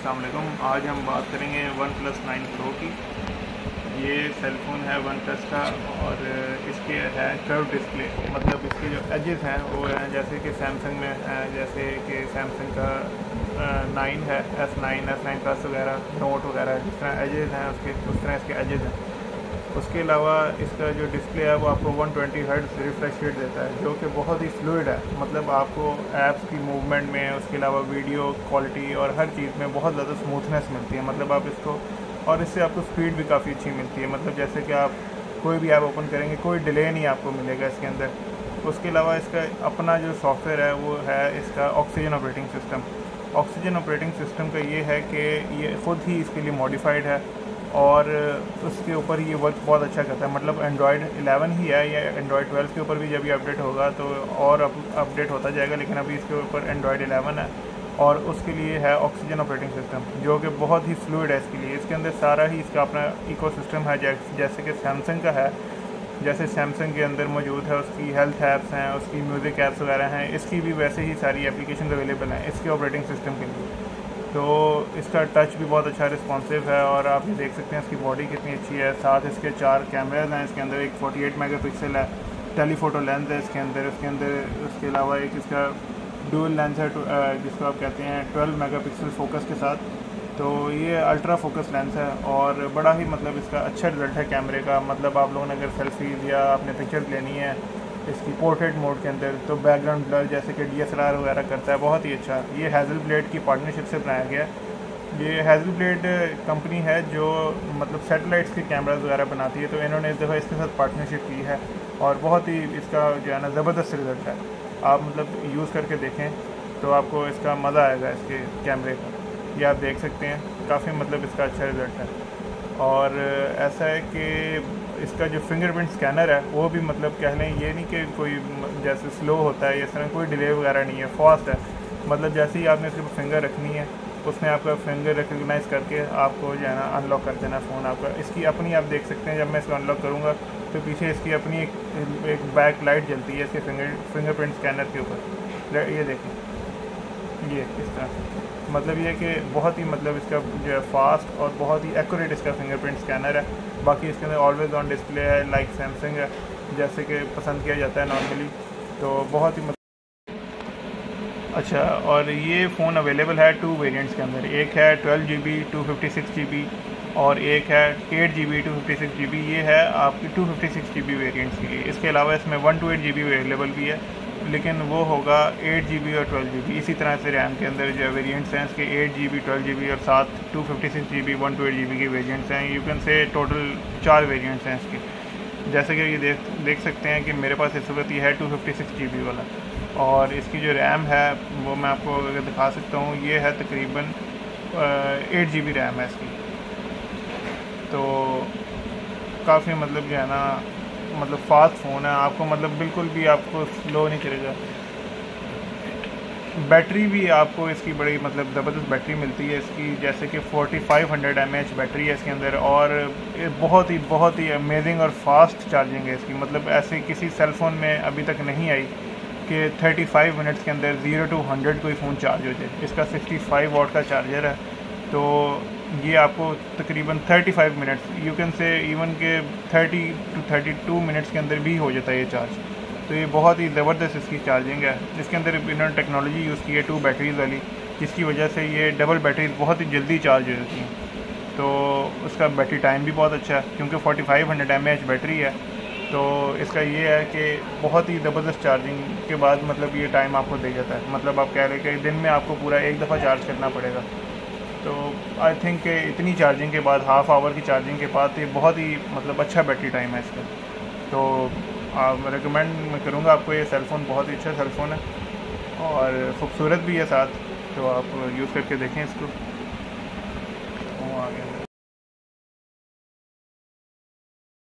अस्सलाम वालेकुम। आज हम बात करेंगे वन प्लस 9 प्रो की। ये सेल फ़ोन है वन प्लस का और इसके है कर्व डिस्प्ले, मतलब इसके जो एजेस हैं वो हैं जैसे कि सैमसंग में है, जैसे कि सैमसंग का 9 है, S9 प्लस वगैरह, नोट वगैरह, जिस तरह एजेस हैं उसके उस तरह इसके एजेस हैं। उसके अलावा इसका जो डिस्प्ले है वो आपको 120 हर्ट्ज़ रिफ्रेश रेट देता है, जो कि बहुत ही फ्लूइड है। मतलब आपको ऐप्स की मूवमेंट में, उसके अलावा वीडियो क्वालिटी और हर चीज़ में बहुत ज़्यादा स्मूथनेस मिलती है। मतलब आप इसको, और इससे आपको स्पीड भी काफ़ी अच्छी मिलती है। मतलब जैसे कि आप कोई भी ऐप ओपन करेंगे कोई डिले नहीं आपको मिलेगा इसके अंदर। उसके अलावा इसका अपना जो सॉफ्टवेयर है वो है इसका oxygen operating system. Oxygen operating system का ये है कि ये ख़ुद ही इसके लिए मॉडिफाइड है और उसके ऊपर ये वर्क बहुत अच्छा करता है। मतलब एंड्रॉयड 11 ही है, या एंड्रॉयड 12 के ऊपर भी जब ये अपडेट होगा तो और अपडेट होता जाएगा, लेकिन अभी इसके ऊपर एंड्रॉयड 11 है और उसके लिए है ऑक्सीजन ऑपरेटिंग सिस्टम, जो कि बहुत ही फ्लूइड है इसके लिए। इसके अंदर सारा ही इसका अपना इकोसिस्टम है, जैसे कि सैमसंग का है। जैसे सैमसंग के अंदर मौजूद है उसकी हेल्थ ऐप्स हैं, उसकी म्यूज़िक ऐप्स वगैरह हैं, इसकी भी वैसे ही सारी एप्लीकेशन अवेलेबल हैं इसके ऑपरेटिंग सिस्टम के लिए। तो इसका टच भी बहुत अच्छा रिस्पॉन्सिव है और आप ये देख सकते हैं इसकी बॉडी कितनी अच्छी है। साथ इसके 4 कैमराज हैं इसके अंदर, एक 48 मेगापिक्सल है टेलीफोटो लेंस है इसके अंदर उसके अलावा एक इसका डुअल लेंस है जिसको आप कहते हैं 12 मेगापिक्सल फोकस के साथ। तो ये अल्ट्रा फोकस लेंस है और बड़ा ही मतलब इसका अच्छा रिजल्ट है कैमरे का। मतलब आप लोगों ने अगर सेल्फीज़ या आपने पिक्चर्स लेनी है इसकी पोर्ट्रेट मोड के अंदर, तो बैकग्राउंड ब्लर जैसे कि DSLR वगैरह करता है, बहुत ही अच्छा। ये हैज़लब्लेड की पार्टनरशिप से बनाया गया। ये हैज़लब्लेड कंपनी है जो मतलब सैटेलाइट्स के कैमराज वगैरह बनाती है, तो इन्होंने इस दफ़ा इसके साथ पार्टनरशिप की है और बहुत ही इसका जो है ना ज़बरदस्त रिज़ल्ट है। आप मतलब यूज़ करके देखें तो आपको इसका मज़ा आएगा इसके कैमरे का। ये आप देख सकते हैं, काफ़ी मतलब इसका अच्छा रिज़ल्ट है। और ऐसा है कि इसका जो फिंगरप्रिंट स्कैनर है वो भी मतलब कह लें ये नहीं कि कोई जैसे स्लो होता है, इस तरह कोई डिले वगैरह नहीं है, फास्ट है। मतलब जैसे ही आपने इसके फिंगर रखनी है उसने आपका फिंगर रिकग्नाइज़ करके आपको जो है ना अनलॉक कर देना फ़ोन आपका। इसकी अपनी आप देख सकते हैं, जब मैं इसको अनलॉक करूँगा तो पीछे इसकी अपनी एक बैक लाइट जलती है इसके फिंगरप्रिंट स्कैनर के ऊपर। ये देखें, ये इस तरह, मतलब ये कि बहुत ही मतलब इसका जो है फास्ट और बहुत ही एक्यूरेट इसका फिंगरप्रिंट स्कैनर है। बाकी इसके अंदर ऑलवेज ऑन डिस्प्ले है, लाइक सैमसंग है जैसे कि पसंद किया जाता है नॉर्मली। तो बहुत ही अच्छा। और ये फ़ोन अवेलेबल है 2 वेरिएंट्स के अंदर, एक है 12 GB 256 GB और एक है 8 GB 256 GB। ये है आपकी 256 GB वेरिएंट्स के लिए। इसके अलावा इसमें 128 GB अवेलेबल भी है, लेकिन वो होगा 8 GB और 12 GB। इसी तरह से रैम के अंदर जो वेरिएंट्स हैं इसके 8 GB 12 GB और साथ 256 GB 128 GB के वेरिएंट्स हैं। You can say total 4 variants हैं इसके। जैसे कि ये देख सकते हैं कि मेरे पास इस वक्त ये है 256 GB वाला, और इसकी जो रैम है वो मैं आपको अगर दिखा सकता हूँ, ये है तकरीबन 8 GB रैम है इसकी। तो काफ़ी मतलब जो है ना मतलब फास्ट फ़ोन है, आपको मतलब बिल्कुल भी आपको स्लो नहीं चलेगा। बैटरी भी आपको इसकी बड़ी मतलब ज़बरदस्त बैटरी मिलती है इसकी, जैसे कि 4500 mAh बैटरी है इसके अंदर और बहुत ही अमेजिंग और फास्ट चार्जिंग है इसकी। मतलब ऐसे किसी सेल फ़ोन में अभी तक नहीं आई कि 35 मिनट्स के अंदर 0 to 100 कोई फ़ोन चार्ज हो जाए। इसका 65 वाट का चार्जर है, तो ये आपको तकरीबन 35 minutes, you can say even के 30 to 32 मिनट्स के अंदर भी हो जाता है ये चार्ज। तो ये बहुत ही ज़बरदस्त इसकी चार्जिंग है। इसके अंदर इन्होंने टेक्नोलॉजी यूज़ की है 2 बैटरीज़ वाली, जिसकी वजह से ये डबल बैटरीज बहुत ही जल्दी चार्ज हो जाती हैं। तो उसका बैटरी टाइम भी बहुत अच्छा है, क्योंकि 4500 mAh बैटरी है। तो इसका ये है कि बहुत ही ज़बरदस्त चार्जिंग के बाद मतलब ये टाइम आपको दे जाता है। मतलब आप कह रहे हैं कि दिन में आपको पूरा एक दफ़ा चार्ज करना पड़ेगा। तो आई थिंक कि इतनी चार्जिंग के बाद, हाफ़ आवर की चार्जिंग के बाद, ये बहुत ही मतलब अच्छा बैटरी टाइम है इसका। तो रिकमेंड मैं करूँगा आपको, ये सेल फ़ोन बहुत ही अच्छा सेल फ़ोन है और ख़ूबसूरत भी है साथ। तो आप यूज़ करके देखें इसको। वो आ गया।